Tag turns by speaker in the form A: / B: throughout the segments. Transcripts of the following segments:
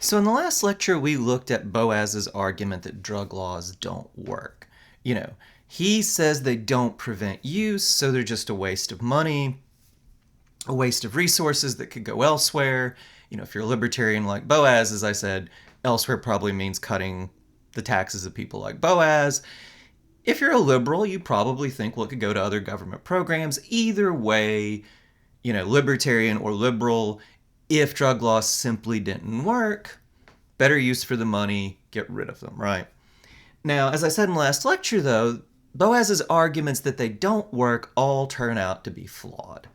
A: So, in the last lecture, we looked at Boaz's argument that drug laws don't work. You know, he says they don't prevent use, so they're just a waste of money, a waste of resources that could go elsewhere. If you're a libertarian like Boaz, as I said, elsewhere probably means cutting the taxes of people like Boaz. If you're a liberal, you probably think, well, it could go to other government programs. Either way, libertarian or liberal, if drug laws simply didn't work, better use for the money, get rid of them, right? Now, as I said in the last lecture, though, Boaz's arguments that they don't work all turn out to be flawed.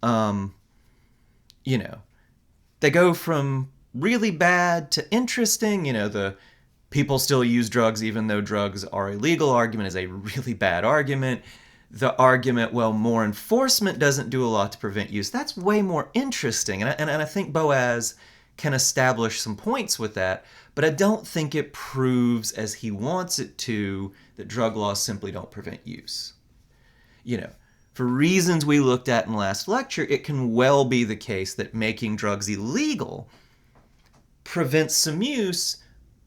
A: Um, you know, they go from really bad to interesting. The people still use drugs even though drugs are illegal argument is a really bad argument. The argument, well, more enforcement doesn't do a lot to prevent use, that's way more interesting. And I think Boaz can establish some points with that, but I don't think it proves, as he wants it to, that drug laws simply don't prevent use. For reasons we looked at in the last lecture, it can well be the case that making drugs illegal prevents some use,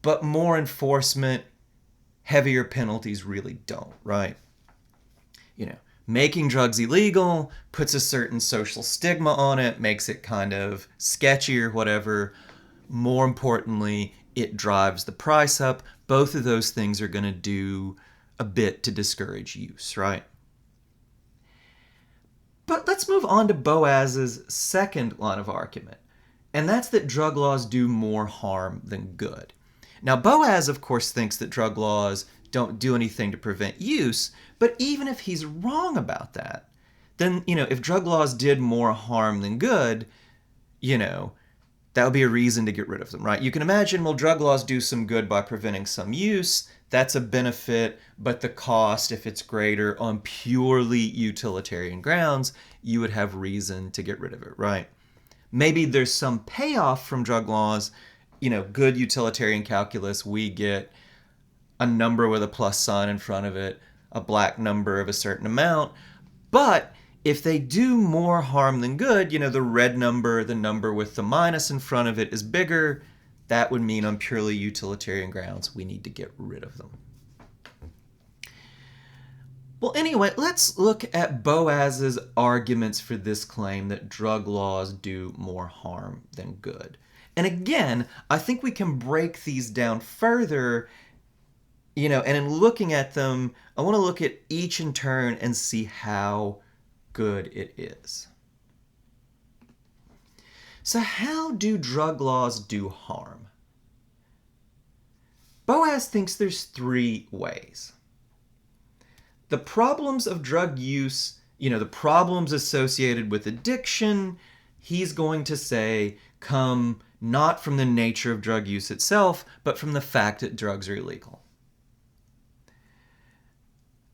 A: but more enforcement, heavier penalties really don't, right? Making drugs illegal puts a certain social stigma on it, makes it kind of sketchy or whatever. More importantly, it drives the price up. Both of those things are going to do a bit to discourage use, right? But let's move on to Boaz's second line of argument, and that's that drug laws do more harm than good. Now, Boaz, of course, thinks that drug laws don't do anything to prevent use, but even if he's wrong about that, then, if drug laws did more harm than good, that would be a reason to get rid of them, right? You can imagine, well, drug laws do some good by preventing some use. That's a benefit, but the cost, if it's greater on purely utilitarian grounds, you would have reason to get rid of it, right? Maybe there's some payoff from drug laws. Good utilitarian calculus, we get a number with a plus sign in front of it, a black number of a certain amount. But if they do more harm than good, the red number, the number with the minus in front of it is bigger. That would mean on purely utilitarian grounds, we need to get rid of them. Well, anyway, let's look at Boaz's arguments for this claim that drug laws do more harm than good. And again, I think we can break these down further, and in looking at them, I want to look at each in turn and see how good it is. So how do drug laws do harm? Boaz thinks there's three ways. The problems of drug use, the problems associated with addiction, he's going to say come not from the nature of drug use itself, but from the fact that drugs are illegal.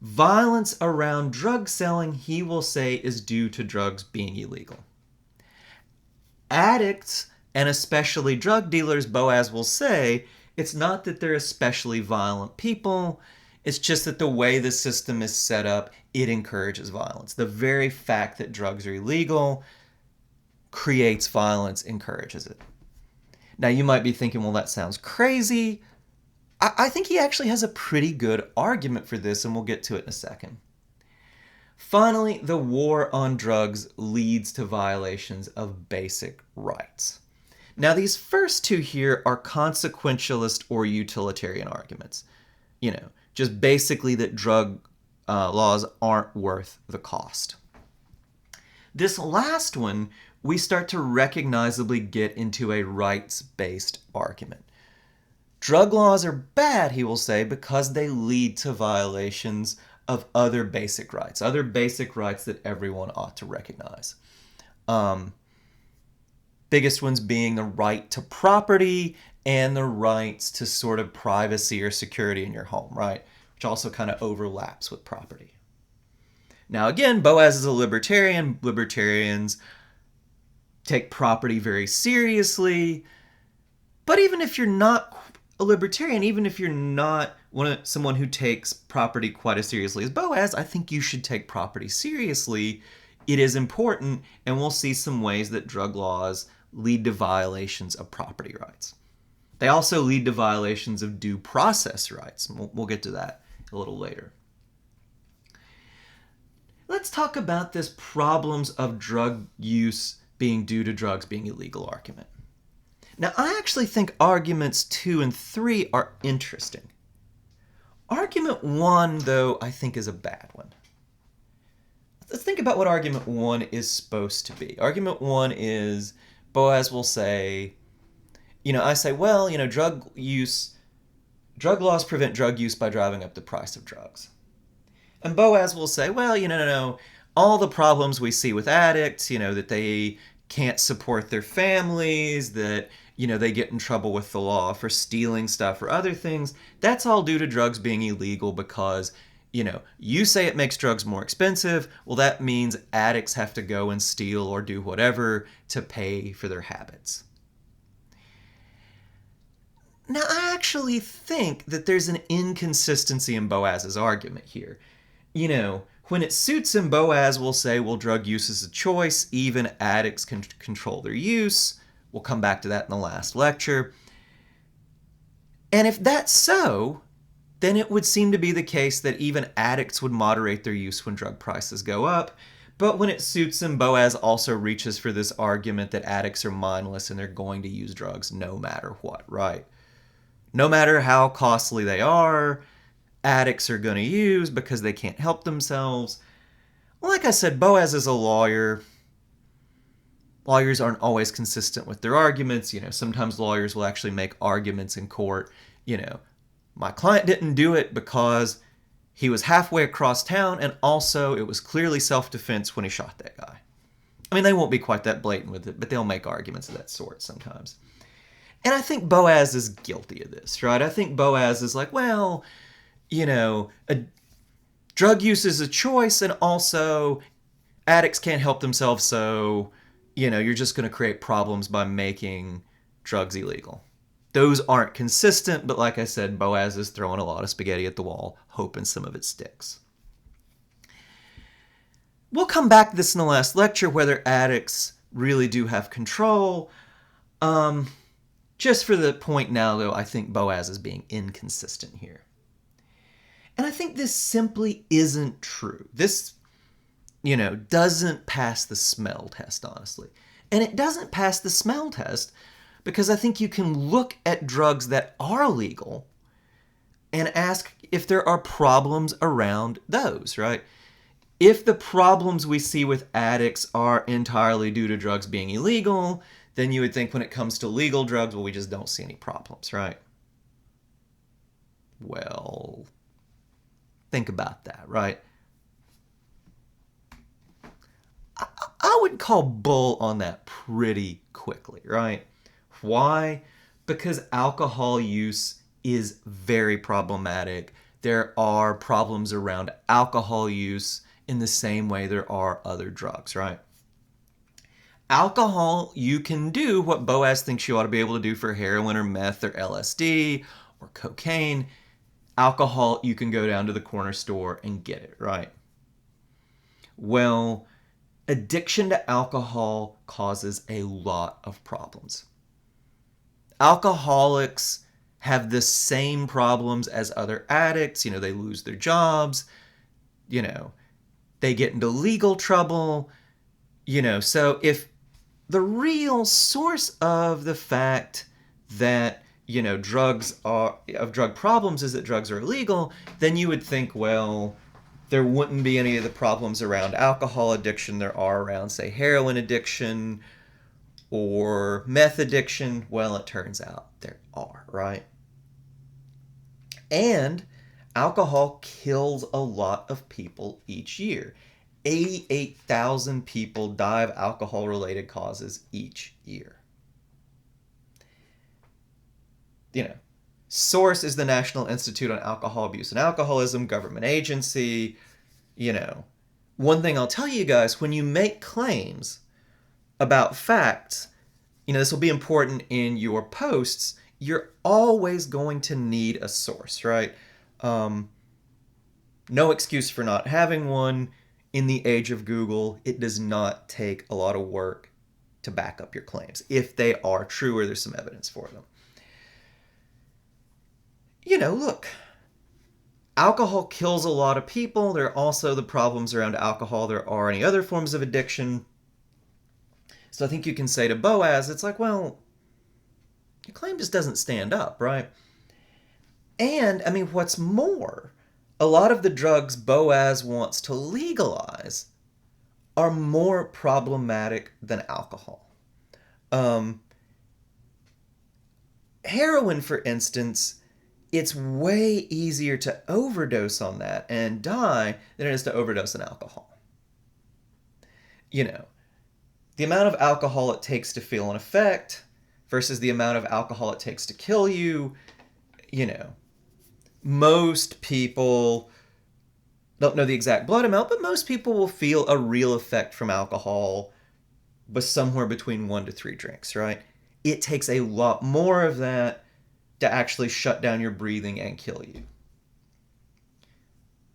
A: Violence around drug selling, he will say, is due to drugs being illegal. Addicts, and especially drug dealers, Boaz will say, it's not that they're especially violent people, it's just that the way the system is set up, it encourages violence. The very fact that drugs are illegal creates violence, encourages it. Now you might be thinking, well, that sounds crazy. I think he actually has a pretty good argument for this, and we'll get to it in a second. Finally, the war on drugs leads to violations of basic rights. Now, these first two here are consequentialist or utilitarian arguments. Just basically that drug laws aren't worth the cost. This last one, we start to recognizably get into a rights-based argument. Drug laws are bad, he will say, because they lead to violations of other basic rights that everyone ought to recognize. Biggest ones being the right to property and the rights to sort of privacy or security in your home, right? Which also kind of overlaps with property. Now again, Boaz is a libertarian. Libertarians take property very seriously. But even if you're not a libertarian, even if you're not someone who takes property quite as seriously as Boaz, I think you should take property seriously. It is important, and we'll see some ways that drug laws lead to violations of property rights. They also lead to violations of due process rights. We'll get to that a little later. Let's talk about this problems of drug use being due to drugs being illegal argument. Now, I actually think arguments 2 and 3 are interesting. Argument 1, though, I think is a bad one. Let's think about what argument 1 is supposed to be. Argument 1 is Boaz will say, I say, well, drug laws prevent drug use by driving up the price of drugs. And Boaz will say, well, no, all the problems we see with addicts, that they can't support their families, that, they get in trouble with the law for stealing stuff or other things, that's all due to drugs being illegal because, you say it makes drugs more expensive. Well, that means addicts have to go and steal or do whatever to pay for their habits. Now, I actually think that there's an inconsistency in Boaz's argument here. When it suits him, Boaz will say, well, drug use is a choice. Even addicts can control their use. We'll come back to that in the last lecture. And if that's so, then it would seem to be the case that even addicts would moderate their use when drug prices go up. But when it suits him, Boaz also reaches for this argument that addicts are mindless and they're going to use drugs no matter what, right? No matter how costly they are, addicts are going to use because they can't help themselves. Like I said, Boaz is a lawyer. Lawyers aren't always consistent with their arguments. Sometimes lawyers will actually make arguments in court. My client didn't do it because he was halfway across town, and also it was clearly self-defense when he shot that guy. They won't be quite that blatant with it, but they'll make arguments of that sort sometimes. And I think Boaz is guilty of this, right? I think Boaz is like, well, drug use is a choice, and also addicts can't help themselves, so, you're just going to create problems by making drugs illegal. Those aren't consistent, but like I said, Boaz is throwing a lot of spaghetti at the wall, hoping some of it sticks. We'll come back to this in the last lecture, whether addicts really do have control. Just for the point now, though, I think Boaz is being inconsistent here. And I think this simply isn't true. This, doesn't pass the smell test, honestly. And it doesn't pass the smell test because I think you can look at drugs that are legal and ask if there are problems around those, right? If the problems we see with addicts are entirely due to drugs being illegal, then you would think when it comes to legal drugs, well, we just don't see any problems, right? Well, think about that, right? I would call bull on that pretty quickly, right? Why? Because alcohol use is very problematic. There are problems around alcohol use in the same way there are other drugs, right? Alcohol, you can do what Boaz thinks you ought to be able to do for heroin or meth or LSD or cocaine. Alcohol, you can go down to the corner store and get it, right? Well, addiction to alcohol causes a lot of problems. Alcoholics have the same problems as other addicts. They lose their jobs. They get into legal trouble. So if the real source of the fact that, drug problems is that drugs are illegal, then you would think, well, there wouldn't be any of the problems around alcohol addiction there are around, say, heroin addiction or meth addiction. Well, it turns out there are, right? And alcohol kills a lot of people each year. 88,000 people die of alcohol-related causes each year. Source is the National Institute on Alcohol Abuse and Alcoholism, government agency. One thing I'll tell you guys, when you make claims about facts, this will be important in your posts, you're always going to need a source, right? No excuse for not having one. In the age of Google, it does not take a lot of work to back up your claims if they are true or there's some evidence for them. Look, alcohol kills a lot of people. There are also the problems around alcohol there are any other forms of addiction. So I think you can say to Boaz, it's like, well, your claim just doesn't stand up, right? And, I mean, what's more, a lot of the drugs Boaz wants to legalize are more problematic than alcohol. Um, Heroin, for instance, it's way easier to overdose on that and die than it is to overdose on alcohol. You know, the amount of alcohol it takes to feel an effect versus the amount of alcohol it takes to kill you, you know, most people don't know the exact blood amount, but most people will feel a real effect from alcohol with somewhere between 1 to 3 drinks, right? It takes a lot more of that to actually shut down your breathing and kill you.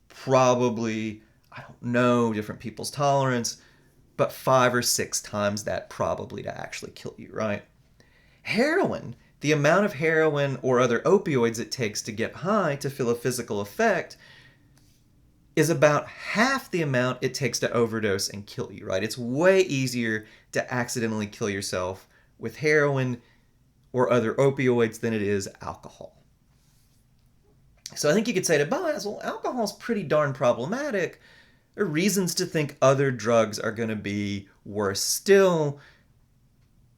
A: Probably, I don't know, different people's tolerance, but 5 or 6 times that probably to actually kill you, right? Heroin, the amount of heroin or other opioids it takes to get high to feel a physical effect is about half the amount it takes to overdose and kill you, right? It's way easier to accidentally kill yourself with heroin or other opioids than it is alcohol. So I think you could say to Boaz, well, alcohol's pretty darn problematic. There are reasons to think other drugs are going to be worse still.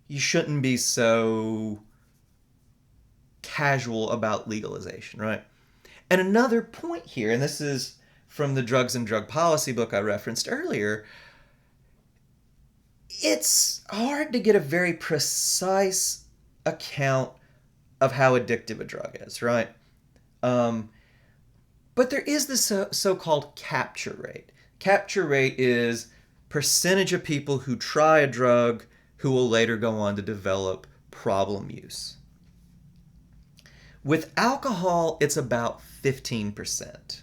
A: You shouldn't be so casual about legalization, right? And another point here, and this is from the Drugs and Drug Policy book I referenced earlier, it's hard to get a very precise account of how addictive a drug is, right? But there is this so-called capture rate. Capture rate is percentage of people who try a drug who will later go on to develop problem use. With alcohol, it's about 15%.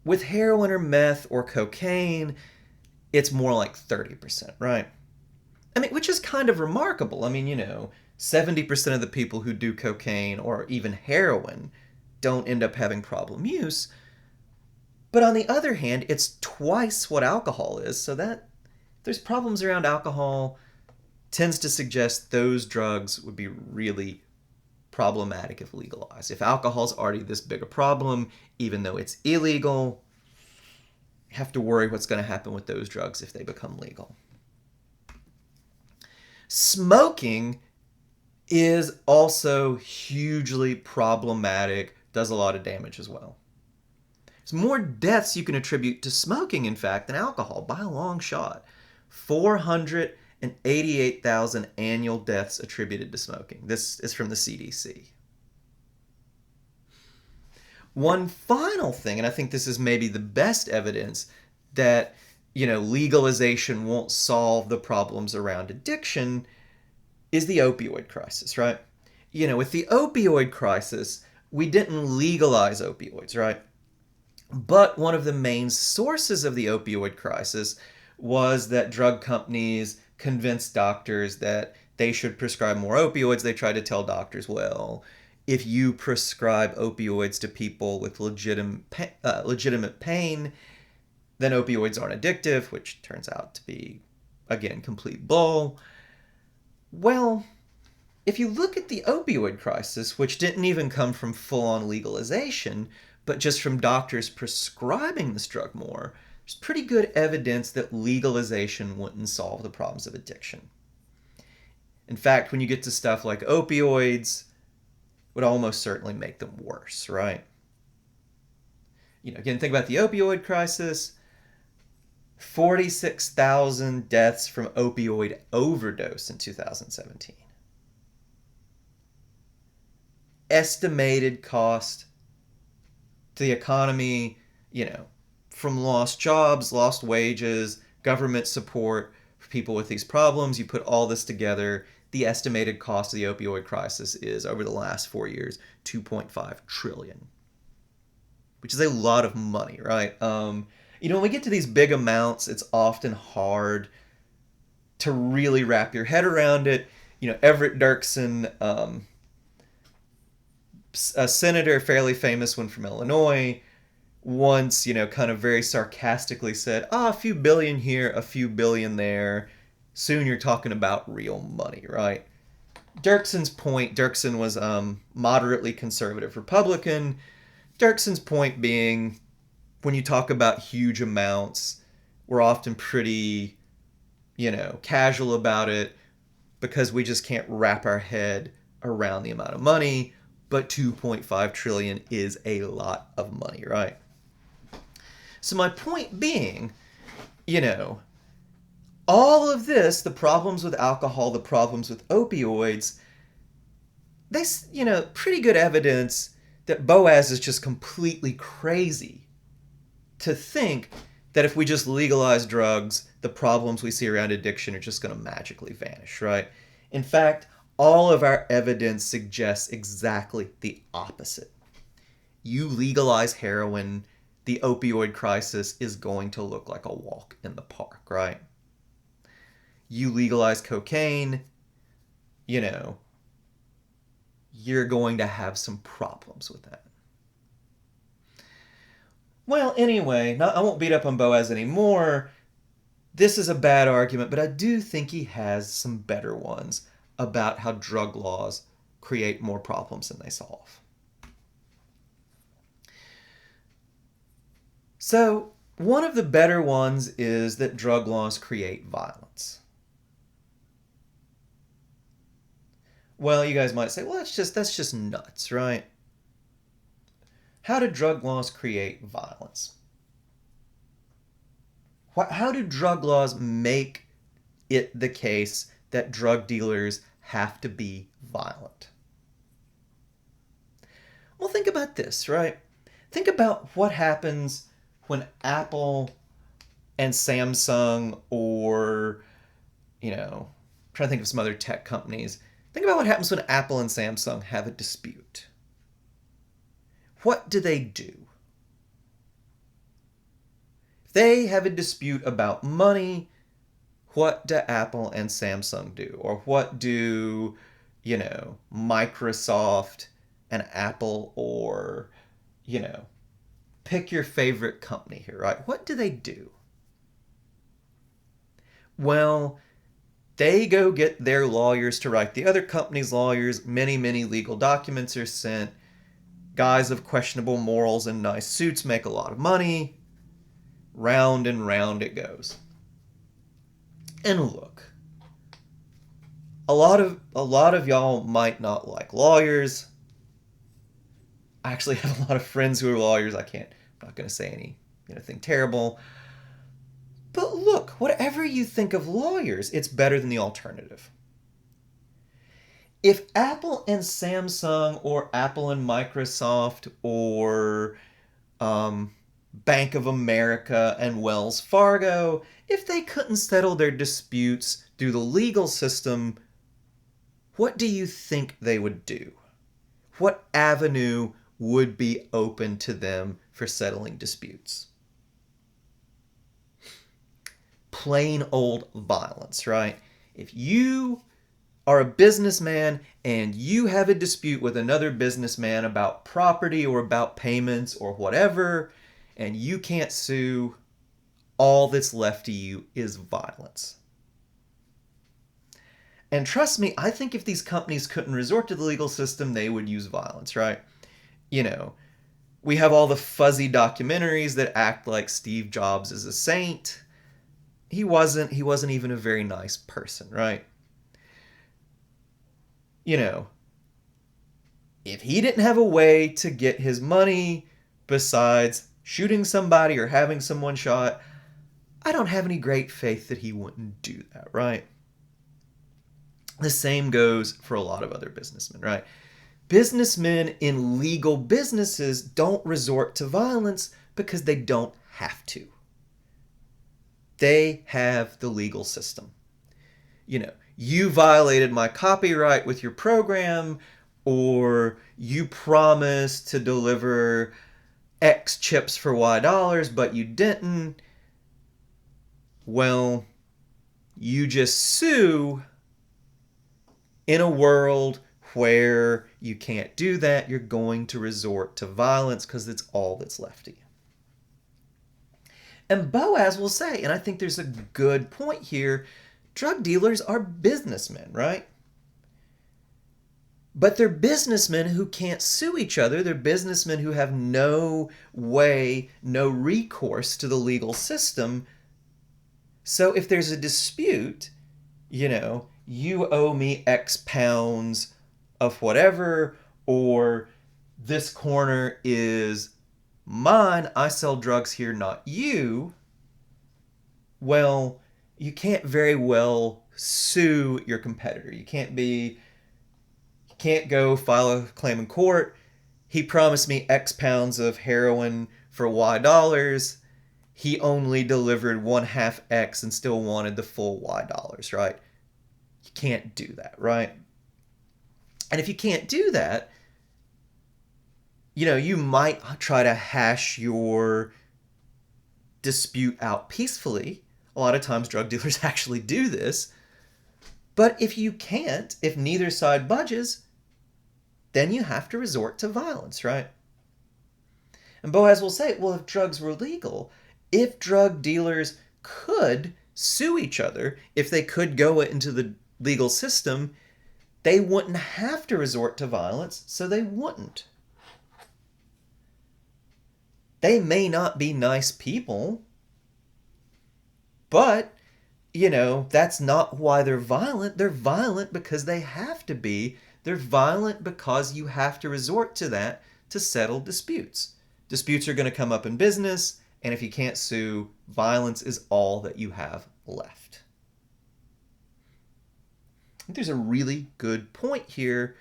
A: With heroin or meth or cocaine, it's more like 30%, right? I mean, which is kind of remarkable. I mean, 70% of the people who do cocaine or even heroin don't end up having problem use. But on the other hand, it's twice what alcohol is, so that there's problems around alcohol tends to suggest those drugs would be really problematic if legalized. If alcohol's already this big a problem, even though it's illegal, you have to worry what's going to happen with those drugs if they become legal. Smoking is also hugely problematic, does a lot of damage as well. There's more deaths you can attribute to smoking, in fact, than alcohol by a long shot. 488,000 annual deaths attributed to smoking. This is from the CDC. One final thing, and I think this is maybe the best evidence that, legalization won't solve the problems around addiction, is the opioid crisis, right? With the opioid crisis, we didn't legalize opioids, right? But one of the main sources of the opioid crisis was that drug companies convinced doctors that they should prescribe more opioids. They tried to tell doctors, well, if you prescribe opioids to people with legitimate pain, then opioids aren't addictive, which turns out to be, again, complete bull. Well, if you look at the opioid crisis, which didn't even come from full-on legalization, but just from doctors prescribing this drug more, there's pretty good evidence that legalization wouldn't solve the problems of addiction. In fact, when you get to stuff like opioids, it would almost certainly make them worse, right? Again, think about the opioid crisis. 46,000 deaths from opioid overdose in 2017. Estimated cost to the economy, from lost jobs, lost wages, government support for people with these problems. You put all this together, the estimated cost of the opioid crisis is, over the last 4 years, $2.5 trillion, which is a lot of money, right? When we get to these big amounts, it's often hard to really wrap your head around it. Everett Dirksen A senator, a fairly famous one from Illinois, once, kind of very sarcastically said, a few billion here, a few billion there. Soon you're talking about real money, right? Dirksen was moderately conservative Republican. Dirksen's point being, when you talk about huge amounts, we're often pretty, casual about it because we just can't wrap our head around the amount of money. But 2.5 trillion is a lot of money, right? So my point being, all of this, the problems with alcohol, the problems with opioids, there's, pretty good evidence that Boaz is just completely crazy to think that if we just legalize drugs, the problems we see around addiction are just going to magically vanish, right? In fact, all of our evidence suggests exactly the opposite. You legalize heroin, the opioid crisis is going to look like a walk in the park, right? You legalize cocaine, you're going to have some problems with that. Well, anyway, I won't beat up on Boaz anymore. This is a bad argument, but I do think he has some better ones about how drug laws create more problems than they solve. So, one of the better ones is that drug laws create violence. Well, you guys might say, well, that's just nuts, right? How do drug laws create violence? How do drug laws make it the case that drug dealers have to be violent? Well, think about this, right? Think about what happens when Apple and Samsung, or, trying to think of some other tech companies. Think about what happens when Apple and Samsung have a dispute. What do they do? If they have a dispute about money, what do Apple and Samsung do? Or what do, Microsoft and Apple, or, pick your favorite company here, right? What do they do? Well, they go get their lawyers to write the other company's lawyers. Many, many legal documents are sent. Guys of questionable morals and nice suits make a lot of money. Round and round it goes. And look, a lot of y'all might not like lawyers. I actually have a lot of friends who are lawyers. I'm not going to say anything terrible. But look, whatever you think of lawyers, it's better than the alternative. If Apple and Samsung, or Apple and Microsoft, or Bank of America and Wells Fargo, if they couldn't settle their disputes through the legal system, what do you think they would do? What avenue would be open to them for settling disputes? Plain old violence, right? If you are a businessman and you have a dispute with another businessman about property or about payments or whatever, and you can't sue, all that's left to you is violence. And trust me, I think if these companies couldn't resort to the legal system, they would use violence, right? We have all the fuzzy documentaries that act like Steve Jobs is a saint. He wasn't even a very nice person, right? If he didn't have a way to get his money besides shooting somebody or having someone shot, I don't have any great faith that he wouldn't do that, right? The same goes for a lot of other businessmen, right? Businessmen in legal businesses don't resort to violence because they don't have to. They have the legal system. You violated my copyright with your program, or you promised to deliver X chips for Y dollars, but you didn't. Well, you just sue in a world where you can't do that, you're going to resort to violence because it's all that's left of you. And Boaz will say, and I think there's a good point here, drug dealers are businessmen, right? But they're businessmen who can't sue each other. They're businessmen who have no way, no recourse to the legal system. So if there's a dispute, you owe me X pounds of whatever, or this corner is mine, I sell drugs here, not you. Well, you can't very well sue your competitor. You can't go file a claim in court. He promised me X pounds of heroin for Y dollars. He only delivered 1/2 X and still wanted the full Y dollars, right? You can't do that, right? And if you can't do that, you might try to hash your dispute out peacefully. A lot of times drug dealers actually do this. But if you can't, if neither side budges, then you have to resort to violence, right? And Boaz will say, well, if drugs were legal, if drug dealers could sue each other, if they could go into the legal system, they wouldn't have to resort to violence, so they wouldn't. They may not be nice people, but, that's not why they're violent. They're violent because they have to be. They're violent because you have to resort to that to settle disputes. Disputes are going to come up in business, and if you can't sue, violence is all that you have left. I think there's a really good point here.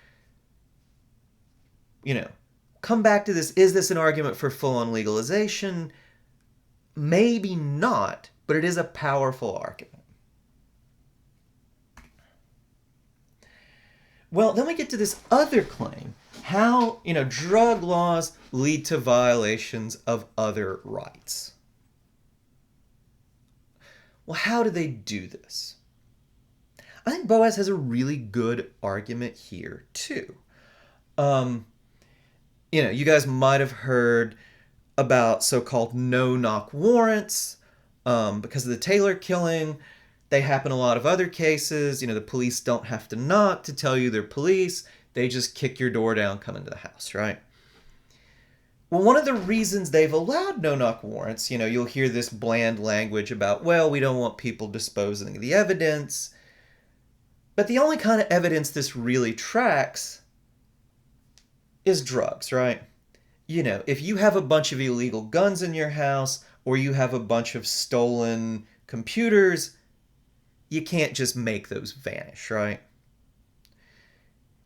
A: Come back to this. Is this an argument for full-on legalization? Maybe not, but it is a powerful argument. Well, then we get to this other claim. How, drug laws lead to violations of other rights. Well, how do they do this? I think Boaz has a really good argument here, too. You guys might have heard about so-called no-knock warrants because of the Taylor killing. They happen in a lot of other cases. The police don't have to knock to tell you they're police. They just kick your door down, come into the house, right? Well, one of the reasons they've allowed no-knock warrants, you'll hear this bland language about, well, we don't want people disposing of the evidence. But the only kind of evidence this really tracks is drugs, right? If you have a bunch of illegal guns in your house or you have a bunch of stolen computers, you can't just make those vanish, right?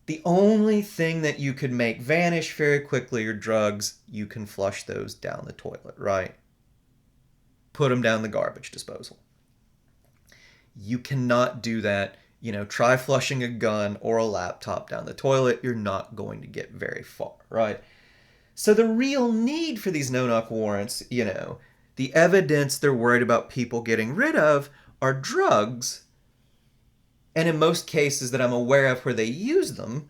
A: The only thing that you could make vanish very quickly are drugs. You can flush those down the toilet, right? Put them down the garbage disposal. You cannot do that. Try flushing a gun or a laptop down the toilet. You're not going to get very far, right? So the real need for these no-knock warrants, the evidence they're worried about people getting rid of are drugs. And in most cases that I'm aware of where they use them,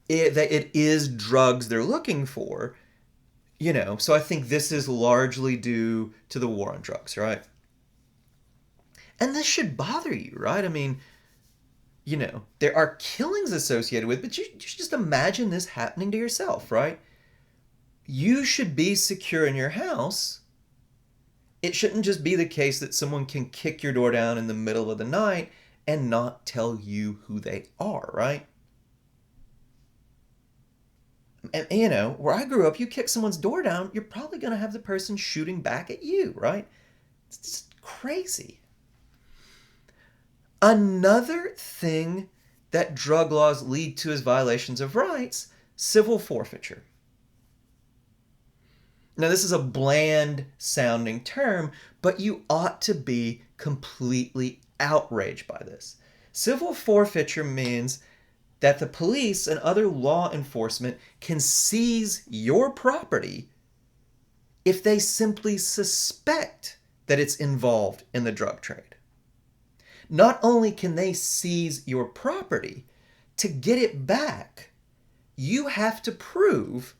A: it is drugs they're looking for. So I think this is largely due to the war on drugs, right? And this should bother you, right? I mean, there are killings associated with it, but you should just imagine this happening to yourself, right? You should be secure in your house. It shouldn't just be the case that someone can kick your door down in the middle of the night and not tell you who they are, right? And, where I grew up, you kick someone's door down, you're probably going to have the person shooting back at you, right? It's just crazy. Another thing that drug laws lead to as violations of rights, civil forfeiture. Now, this is a bland sounding term, but you ought to be completely outraged by this. Civil forfeiture means that the police and other law enforcement can seize your property if they simply suspect that it's involved in the drug trade. Not only can they seize your property, to get it back, you have to prove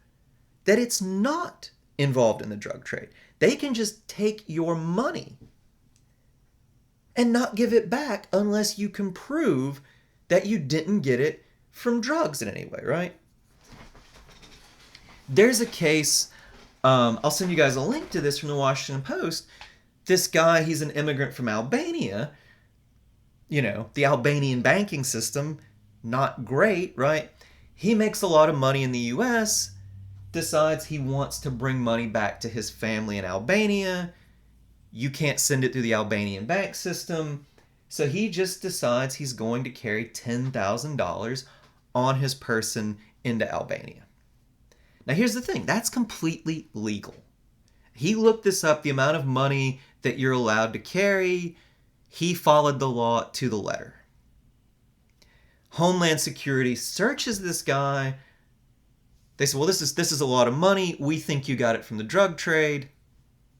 A: that it's not involved in the drug trade. They can just take your money and not give it back unless you can prove that you didn't get it from drugs in any way, right? There's a case, I'll send you guys a link to this from the Washington Post. This guy, he's an immigrant from Albania. You know, the Albanian banking system, not great, right? He makes a lot of money in the US, decides he wants to bring money back to his family in Albania. You can't send it through the Albanian bank system. So he just decides he's going to carry $10,000 on his person into Albania. Now here's the thing, that's completely legal. He looked this up, the amount of money that you're allowed to carry. He followed the law to the letter. Homeland Security searches this guy. They say, well, this is a lot of money. We think you got it from the drug trade.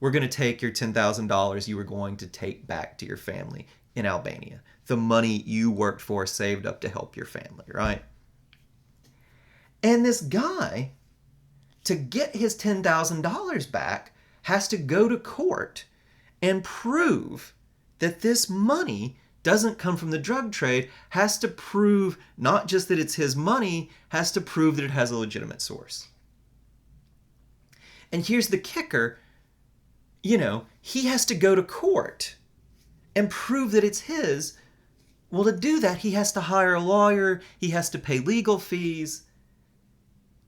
A: We're going to take your $10,000 you were going to take back to your family in Albania. The money you worked for, saved up to help your family, right? And this guy, to get his $10,000 back, has to go to court and prove that this money doesn't come from the drug trade, has to prove not just that it's his money, has to prove that it has a legitimate source. And here's the kicker, you know, he has to go to court and prove that it's his. Well, to do that, he has to hire a lawyer, he has to pay legal fees.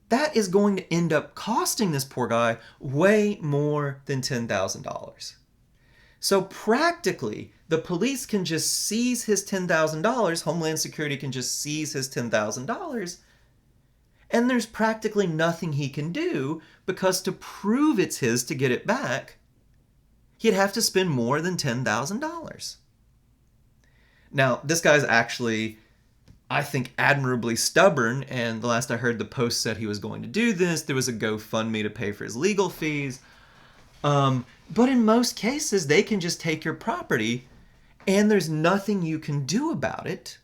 A: That is going to end up costing this poor guy way more than $10,000. So practically, the police can just seize his $10,000, Homeland Security can just seize his $10,000, and there's practically nothing he can do because to prove it's his to get it back, he'd have to spend more than $10,000. Now, this guy's actually, I think, admirably stubborn, and the last I heard, the Post said he was going to do this. There was a GoFundMe to pay for his legal fees. But in most cases, they can just take your property, and there's nothing you can do about it,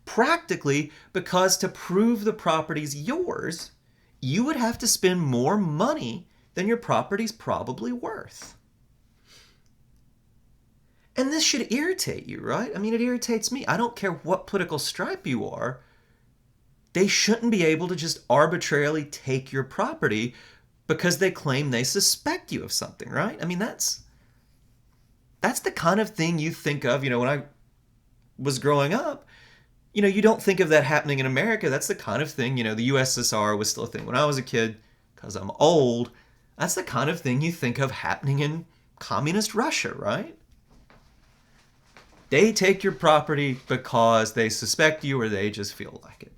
A: practically, because to prove the property's yours, you would have to spend more money than your property's probably worth. And this should irritate you, right? I mean, it irritates me. I don't care what political stripe you are. They shouldn't be able to just arbitrarily take your property because they claim they suspect you of something, right? I mean, that's the kind of thing you think of, you know, when I was growing up, you know, you don't think of that happening in America. That's the kind of thing, you know, the USSR was still a thing. When I was a kid, because I'm old, that's the kind of thing you think of happening in communist Russia, right? They take your property because they suspect you or they just feel like it.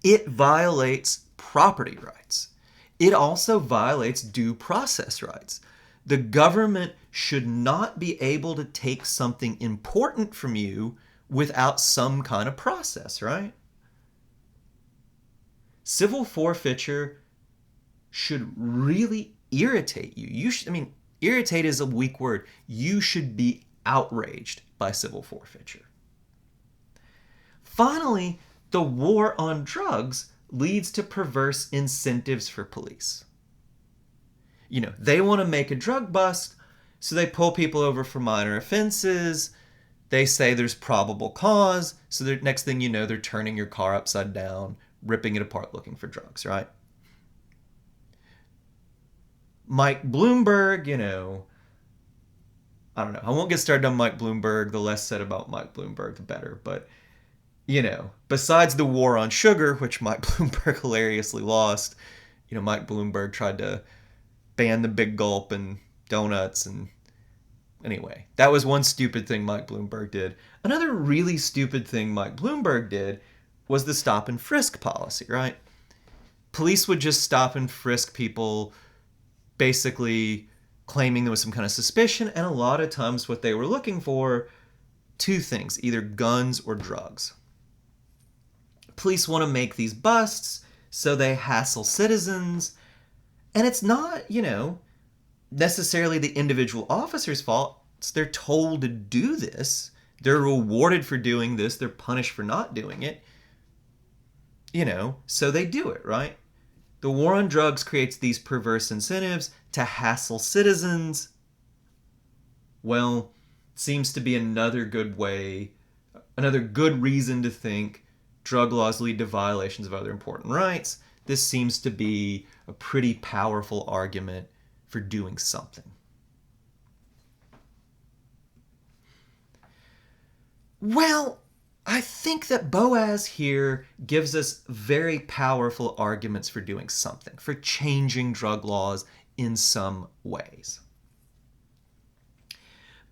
A: It violates property rights. It also violates due process rights. The government should not be able to take something important from you without some kind of process, right? Civil forfeiture should really irritate you. Irritate is a weak word. You should be outraged by civil forfeiture. Finally, the war on drugs leads to perverse incentives for police. You know, they want to make a drug bust, so they pull people over for minor offenses. They say there's probable cause, so next thing you know, they're turning your car upside down, ripping it apart looking for drugs, right? Mike Bloomberg, you know, I don't know. I won't get started on Mike Bloomberg. The less said about Mike Bloomberg, the better. But, you know, besides the war on sugar, which Mike Bloomberg hilariously lost, you know, Mike Bloomberg tried to ban the Big Gulp and donuts. And anyway, that was one stupid thing Mike Bloomberg did. Another really stupid thing Mike Bloomberg did was the stop and frisk policy, right? Police would just stop and frisk people, basically claiming there was some kind of suspicion, and a lot of times what they were looking for, two things, either guns or drugs. Police want to make these busts, so they hassle citizens, and it's not, you know, necessarily the individual officer's fault. They're told to do this. They're rewarded for doing this. They're punished for not doing it. So they do it, right? The war on drugs creates these perverse incentives to hassle citizens. Well, seems to be another good way, another good reason to think drug laws lead to violations of other important rights. This seems to be a pretty powerful argument for doing something. Well, I think that Boaz here gives us very powerful arguments for doing something, for changing drug laws in some ways.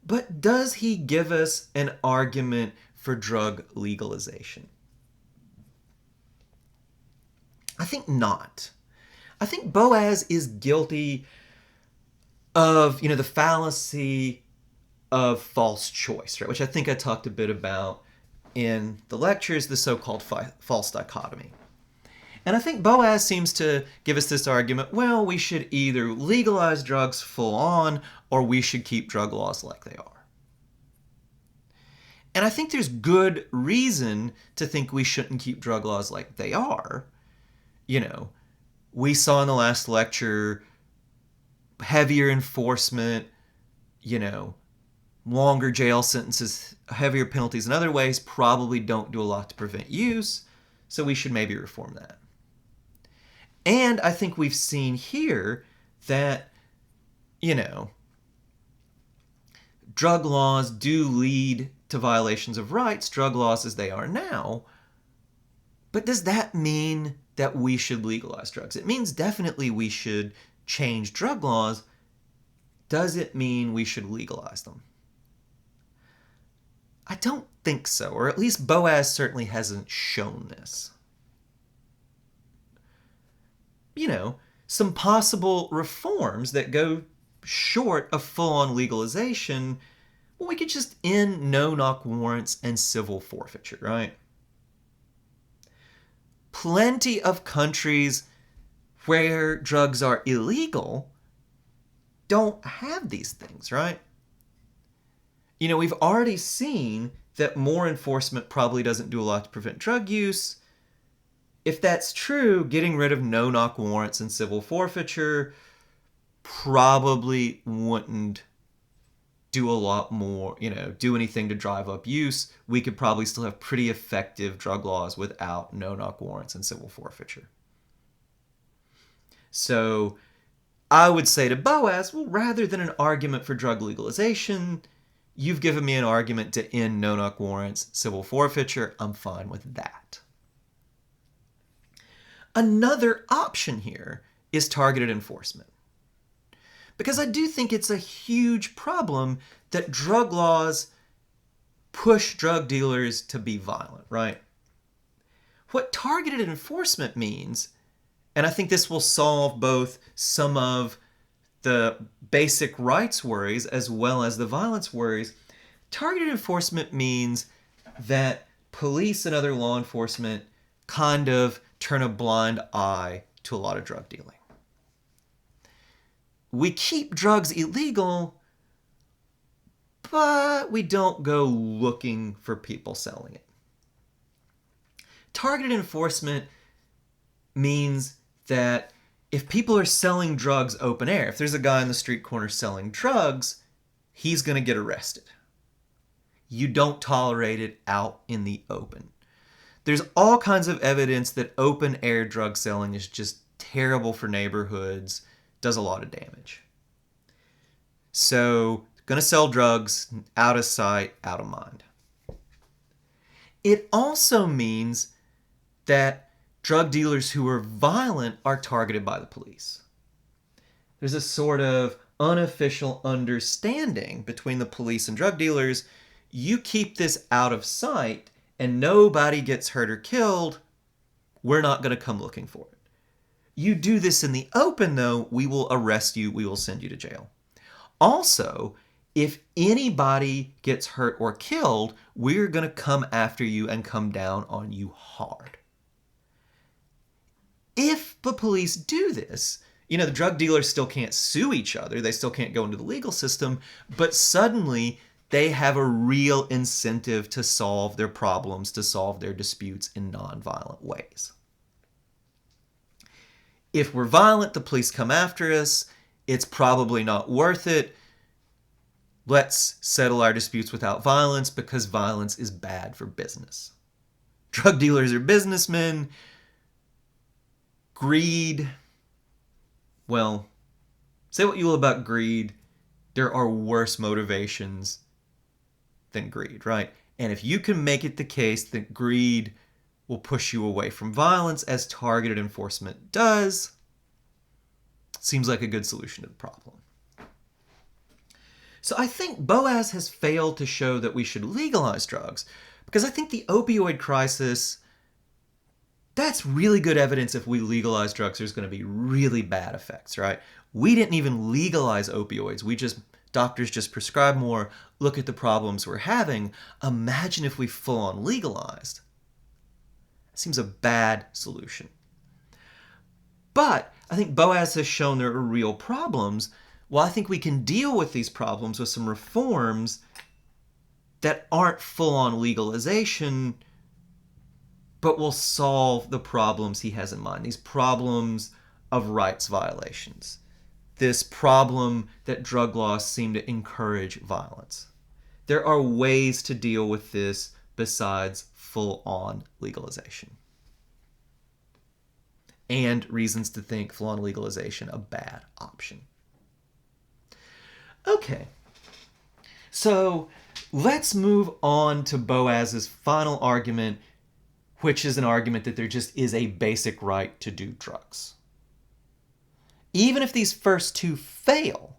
A: But does he give us an argument for drug legalization? I think not. I think Boaz is guilty of, the fallacy of false choice, right? Which I think I talked a bit about in the lectures, the so-called false dichotomy. And I think Boaz seems to give us this argument, well, we should either legalize drugs full on or we should keep drug laws like they are. And I think there's good reason to think we shouldn't keep drug laws like they are. We saw in the last lecture heavier enforcement, longer jail sentences, heavier penalties in other ways probably don't do a lot to prevent use, so we should maybe reform that. And I think we've seen here that, drug laws do lead to violations of rights, drug laws as they are now. But does that mean that we should legalize drugs? It means definitely we should change drug laws. Does it mean we should legalize them? I don't think so, or at least Boaz certainly hasn't shown this. Some possible reforms that go short of full-on legalization, well, we could just end no-knock warrants and civil forfeiture, right? Plenty of countries where drugs are illegal don't have these things, right? We've already seen that more enforcement probably doesn't do a lot to prevent drug use. If that's true, getting rid of no-knock warrants and civil forfeiture probably wouldn't do a lot more, do anything to drive up use. We could probably still have pretty effective drug laws without no-knock warrants and civil forfeiture. So I would say to Boaz, well, rather than an argument for drug legalization, you've given me an argument to end no-knock warrants, civil forfeiture. I'm fine with that. Another option here is targeted enforcement. Because I do think it's a huge problem that drug laws push drug dealers to be violent, right? What targeted enforcement means, and I think this will solve both some of the basic rights worries as well as the violence worries, targeted enforcement means that police and other law enforcement kind of turn a blind eye to a lot of drug dealing. We keep drugs illegal, but we don't go looking for people selling it. Targeted enforcement means that if people are selling drugs open air, if there's a guy on the street corner selling drugs, he's going to get arrested. You don't tolerate it out in the open. There's all kinds of evidence that open air drug selling is just terrible for neighborhoods, does a lot of damage. So, gonna sell drugs, out of sight, out of mind. It also means that drug dealers who are violent are targeted by the police. There's a sort of unofficial understanding between the police and drug dealers. You keep this out of sight and nobody gets hurt or killed, we're not going to come looking for it. You do this in the open, though, we will arrest you, we will send you to jail. Also, if anybody gets hurt or killed, we're going to come after you and come down on you hard. If the police do this, the drug dealers still can't sue each other, they still can't go into the legal system, but suddenly they have a real incentive to solve their problems, to solve their disputes in nonviolent ways. If we're violent, the police come after us. It's probably not worth it. Let's settle our disputes without violence because violence is bad for business. Drug dealers are businessmen. Greed, well, say what you will about greed, there are worse motivations than greed, right? And if you can make it the case that greed will push you away from violence as targeted enforcement does, seems like a good solution to the problem. So I think Boaz has failed to show that we should legalize drugs because I think the opioid crisis, that's really good evidence if we legalize drugs, there's going to be really bad effects, right? We didn't even legalize opioids. Doctors just prescribe more, look at the problems we're having. Imagine if we full on legalized. It seems a bad solution. But I think Boaz has shown there are real problems. Well, I think we can deal with these problems with some reforms that aren't full on legalization, but will solve the problems he has in mind. These problems of rights violations. This problem that drug laws seem to encourage violence. There are ways to deal with this besides full on legalization. And reasons to think full on legalization a bad option. Okay, so let's move on to Boaz's final argument, which is an argument that there just is a basic right to do drugs. Even if these first two fail,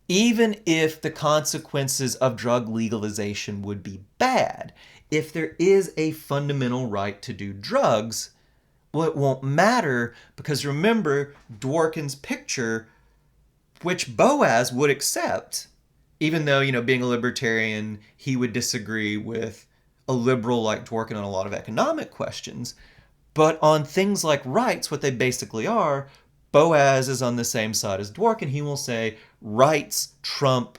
A: even if the consequences of drug legalization would be bad, if there is a fundamental right to do drugs, well, it won't matter because remember Dworkin's picture, which Boaz would accept, even though, being a libertarian, he would disagree with a liberal like Dworkin on a lot of economic questions. But on things like rights, what they basically are, Boaz is on the same side as Dworkin. He will say rights trump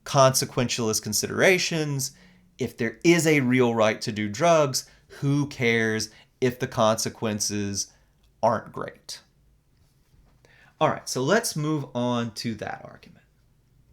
A: consequentialist considerations. If there is a real right to do drugs, who cares if the consequences aren't great? All right, so let's move on to that argument.